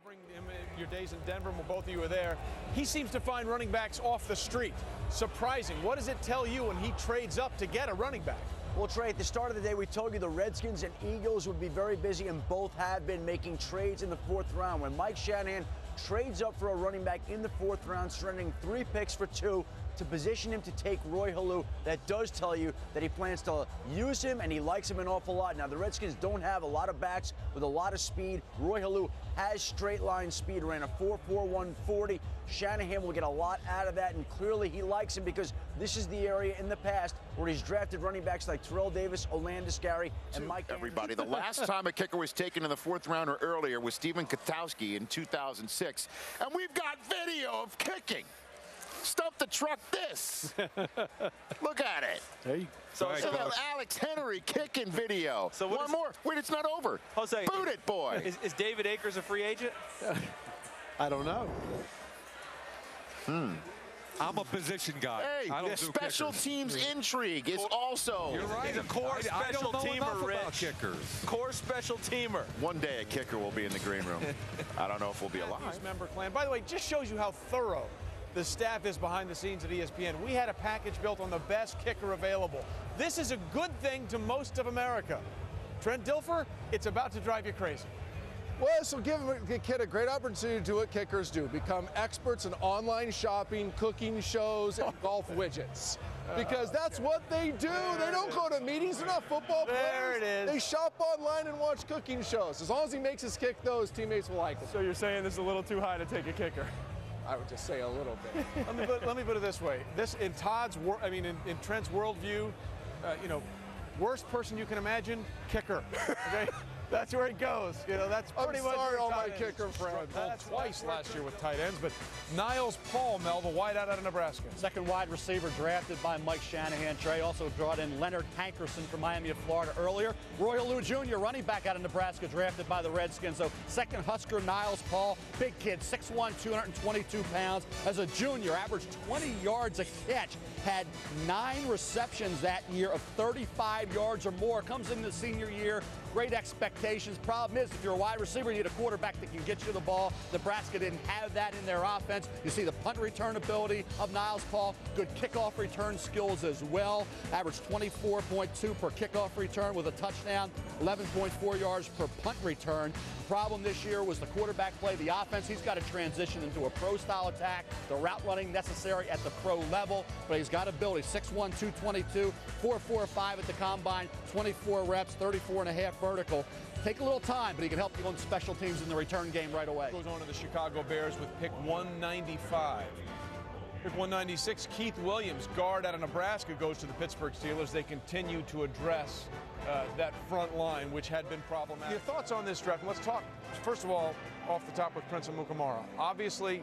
covering him in your days in Denver when both of you were there. He seems to find running backs off the street. Surprising. What does it tell you when he trades up to get a running back? Well, Trey, at the start of the day, we told you the Redskins and Eagles would be very busy, and both have been making trades in the 4th round. When Mike Shanahan trades up for a running back in the 4th round, surrendering 3 picks for 2 to position him to take Roy Helu, that does tell you that he plans to use him and he likes him an awful lot. Now, the Redskins don't have a lot of backs with a lot of speed. Roy Helu has straight line speed, ran a 4.41 40. Shanahan will get a lot out of that, and clearly he likes him because this is the area in the past where he's drafted running backs like Terrell Davis, Olandis Gary, and Mike Everybody, the last time a kicker was taken in the 4th round or earlier was Stephen Katowski in 2006. And we've got video of kicking. Stuff the truck this. Look at it. Hey. So that Alex Henery kicking video. So one more. Wait, it's not over. Jose, boot it, boy. Is David Akers a free agent? I don't know. I'm a position guy. Hey, I don't the do special kickers. teams intrigue is also. You're right. He's a core I special don't know teamer, enough Rich. about kickers. Core special teamer. One day a kicker will be in the green room. I don't know if we'll be alive. Member clan. By the way, just shows you how thorough the staff is behind the scenes at ESPN. We had a package built on the best kicker available. This is a good thing to most of America. Trent Dilfer, it's about to drive you crazy. Well, this will give the kid a great opportunity to do what kickers do, become experts in online shopping, cooking shows, and golf widgets. Because that's what they do. They don't go to meetings. They're not football players. There it is. They shop online and watch cooking shows. As long as he makes his kick, though, his teammates will like him. So you're saying this is a little too high to take a kicker? I would just say a little bit. Let me put it this way. This in Todd's, in Trent's worldview, worst person you can imagine, kicker. Okay. That's where he goes. That's pretty much. I'm sorry, all my tight kicker ends. friends. Twice last year with tight ends, but Niles Paul, Mel, the wideout out of Nebraska. Second wide receiver drafted by Mike Shanahan. Trey also brought in Leonard Hankerson from Miami of Florida earlier. Roy Helu Jr., running back out of Nebraska, drafted by the Redskins. So second Husker, Niles Paul, big kid, 6'1", 222 pounds. As a junior, averaged 20 yards a catch. Had 9 receptions that year of 35 yards or more. Comes into the senior year, great expectations. Problem is, if you're a wide receiver, you need a quarterback that can get you the ball. Nebraska didn't have that in their offense. You see the punt return ability of Niles Paul, good kickoff return skills as well. Averaged 24.2 per kickoff return with a touchdown, 11.4 yards per punt return. The problem this year was the quarterback play, the offense. He's got to transition into a pro-style attack, the route running necessary at the pro level, but he's got ability. 6'1", 222, 4.45 at the combine, 24 reps, 34.5 vertical. Take a little time, but he can help you on special teams in the return game right away. Goes on to the Chicago Bears with pick 195. Pick 196, Keith Williams, guard out of Nebraska, goes to the Pittsburgh Steelers. They continue to address that front line, which had been problematic. Your thoughts on this draft? Let's talk, first of all, off the top with Prince Amukamara. Obviously,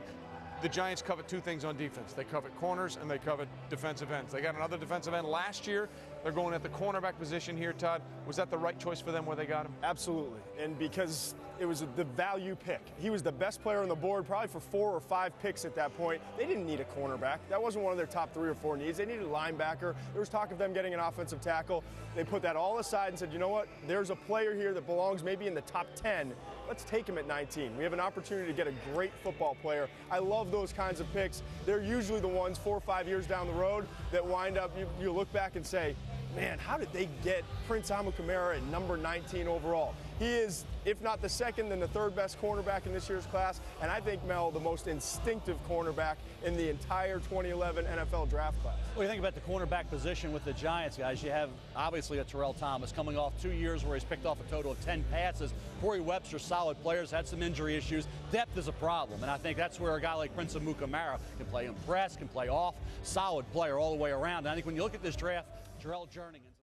the Giants covet 2 things on defense. They covet corners and they covet defensive ends. They got another defensive end last year. They're going at the cornerback position here, Todd. Was that the right choice for them where they got him? Absolutely. And because it was the value pick. He was the best player on the board probably for 4 or 5 picks at that point. They didn't need a cornerback. That wasn't one of their top 3 or 4 needs. They needed a linebacker. There was talk of them getting an offensive tackle. They put that all aside and said, you know what? There's a player here that belongs maybe in the top 10. Let's take him at 19. We have an opportunity to get a great football player. I love those kinds of picks. They're usually the ones 4 or 5 years down the road that wind up, you look back and say, man, how did they get Prince Amukamara at number 19 overall? He is, if not the second, then the 3rd best cornerback in this year's class. And I think, Mel, the most instinctive cornerback in the entire 2011 NFL draft class. What do you think about the cornerback position with the Giants, guys? You have, obviously, a Terrell Thomas coming off 2 years where he's picked off a total of 10 passes. Corey Webster, solid players, had some injury issues. Depth is a problem, and I think that's where a guy like Prince Amukamara can play in press, can play off, solid player all the way around. And I think when you look at this draft, Terrell Jernigan.